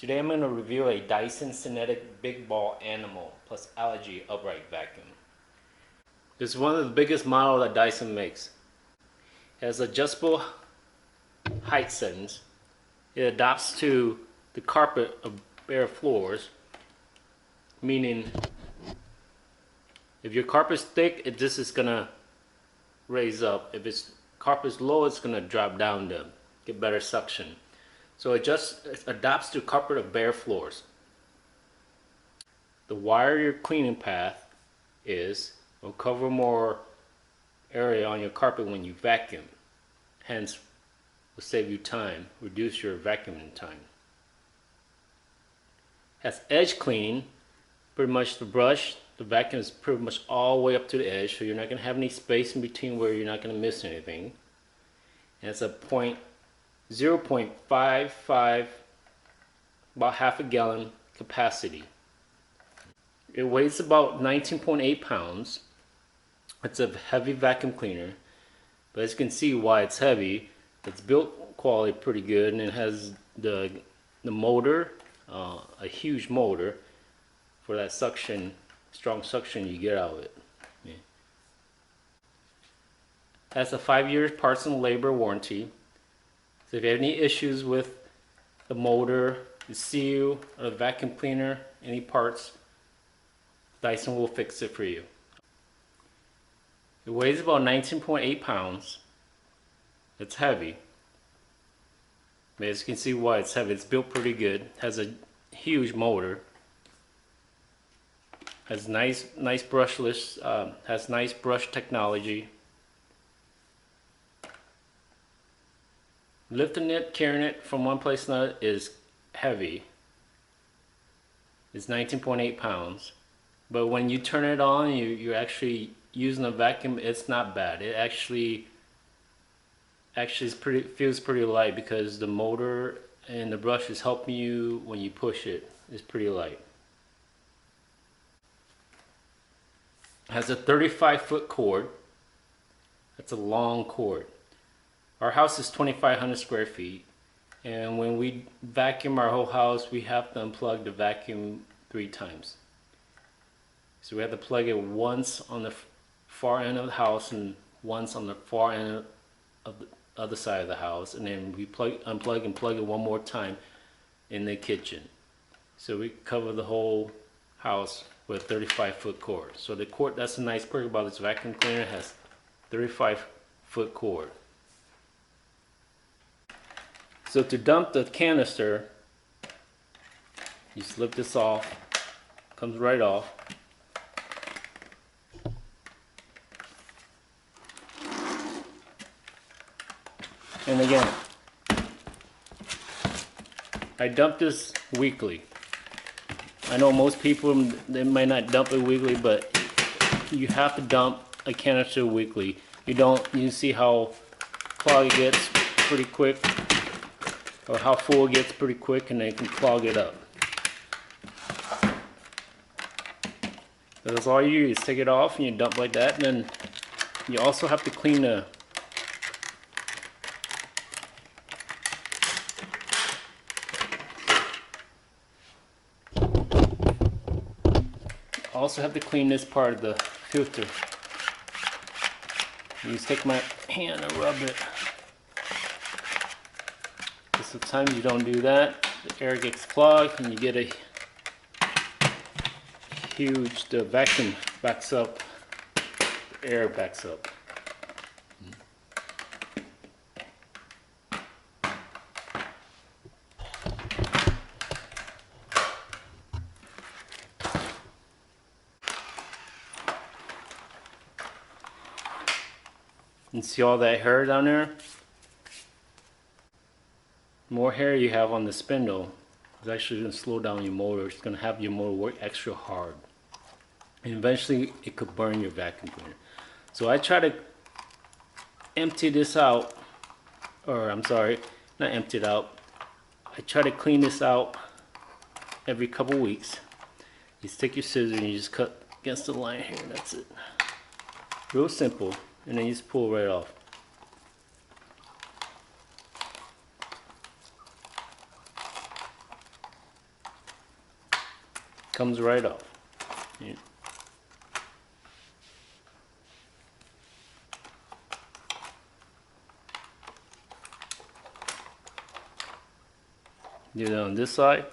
Today I'm going to review a Dyson Cinetic Big Ball Animal plus Allergy upright vacuum. This is one of the biggest models that Dyson makes. It has adjustable height settings. It adapts to the carpet of bare floors, meaning if your carpet's thick, this is going to raise up. If its carpet's low, it's going to drop down to get better suction. So it adapts to carpet of bare floors. The wider your cleaning path will cover more area on your carpet when you vacuum. Hence, will save you time, reduce your vacuuming time. Has edge cleaning. Pretty much the vacuum is pretty much all the way up to the edge, so you're not going to have any space in between where you're not going to miss anything. And it's a 0.55, about half a gallon capacity. It weighs about 19.8 pounds. It's a heavy vacuum cleaner, but as you can see why it's heavy. It's built quality pretty good, and it has the motor, a huge motor for that suction, strong suction you get out of it. Yeah. Has a 5-year parts and labor warranty. So if you have any issues with the motor, the seal, or the vacuum cleaner, any parts, Dyson will fix it for you. It weighs about 19.8 pounds. It's heavy. But as you can see why it's heavy, it's built pretty good. It has a huge motor. Has nice brushless, has nice brush technology. Lifting it, carrying it from one place to another is heavy. It's 19.8 pounds. But when you turn it on, you're actually using a vacuum, it's not bad. It actually feels pretty light because the motor and the brush is helping you when you push it. It's pretty light. It has a 35-foot cord. That's a long cord. Our house is 2,500 square feet, and when we vacuum our whole house, we have to unplug the vacuum 3 times. So we have to plug it once on the far end of the house and once on the far end of the other side of the house, and then we unplug and plug it one more time in the kitchen. So we cover the whole house with a 35-foot cord. So the cord, that's a nice perk about this vacuum cleaner, it has 35-foot cord. So to dump the canister, you just lift this off, comes right off. And again, I dump this weekly. I know most people, they might not dump it weekly, but you have to dump a canister weekly. You see how clogged it gets pretty quick, or how full it gets pretty quick, and they can clog it up. That's all you do, is take it off and you dump like that, and then you also have to clean the this part of the filter. You just take my hand and rub it. Sometimes you don't do that, the air gets clogged and you get a huge, the vacuum backs up, the air backs up. And see all that hair down there? The more hair you have on the spindle, it's actually going to slow down your motor. It's going to have your motor work extra hard. And eventually it could burn your vacuum cleaner. So I try to empty this out, or I'm sorry, not empty it out. I try to clean this out every couple weeks. You just take your scissors and you just cut against the line here, that's it. Real simple. And then you just pull right off. Comes right off. Yeah. Do that on this side.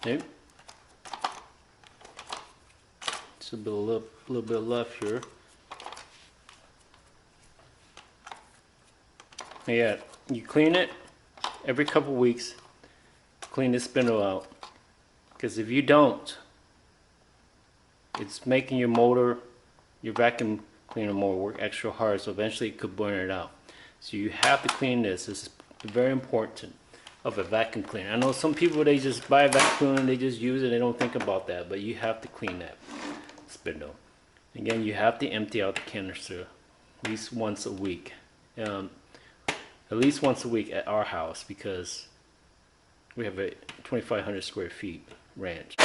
Okay. Just a little bit left here. Yeah, you clean it every couple weeks. Clean the spindle out, because if you don't, it's making your motor, your vacuum cleaner motor work extra hard. So eventually it could burn it out. So you have to clean this. This is very important of a vacuum cleaner. I know some people, they just buy a vacuum and they just use it. They don't think about that, but you have to clean that spindle. Again, you have to empty out the canister at least once a week. At least once a week at our house, because we have a 2,500 square feet ranch.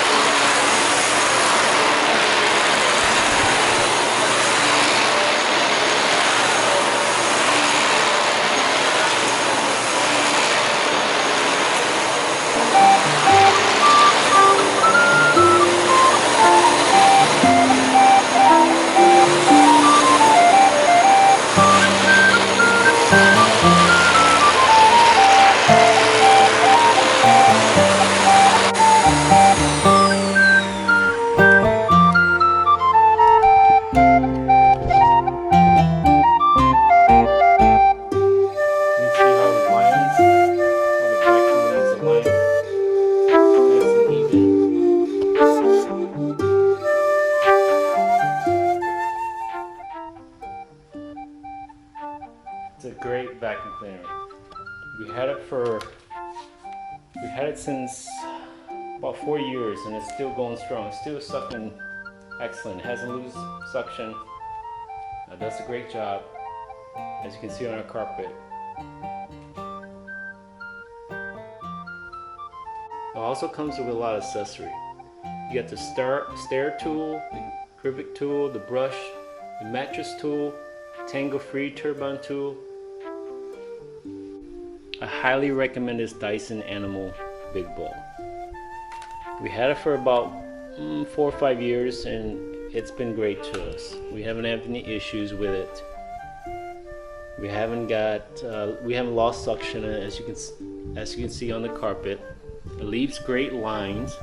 It's a great vacuum cleaner. We had it since about 4 years, and it's still going strong. It's still sucking excellent. It hasn't lost suction. It does a great job, as you can see on our carpet. It also comes with a lot of accessory. You got the stair tool, the crivet tool, the brush, the mattress tool, tangle-free turbine tool. I highly recommend this Dyson Animal Big Bowl. We had it for about 4 or 5 years, and it's been great to us. We haven't had any issues with it. We haven't lost suction, as you can see on the carpet. It leaves great lines.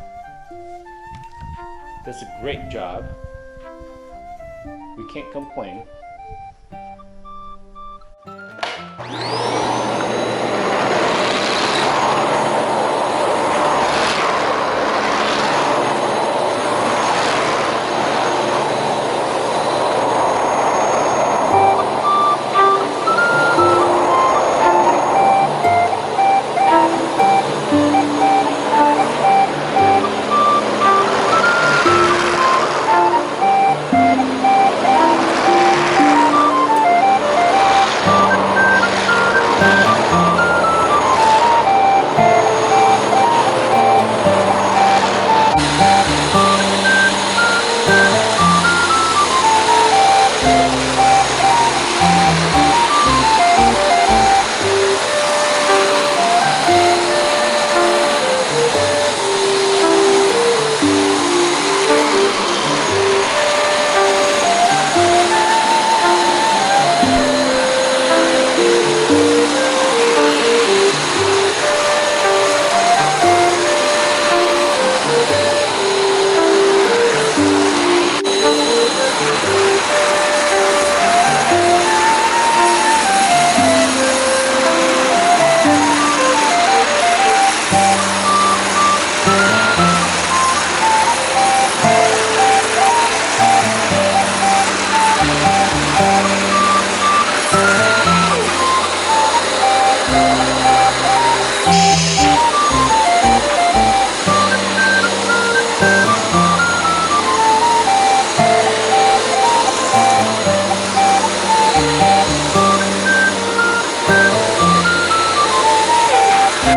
Does a great job. We can't complain.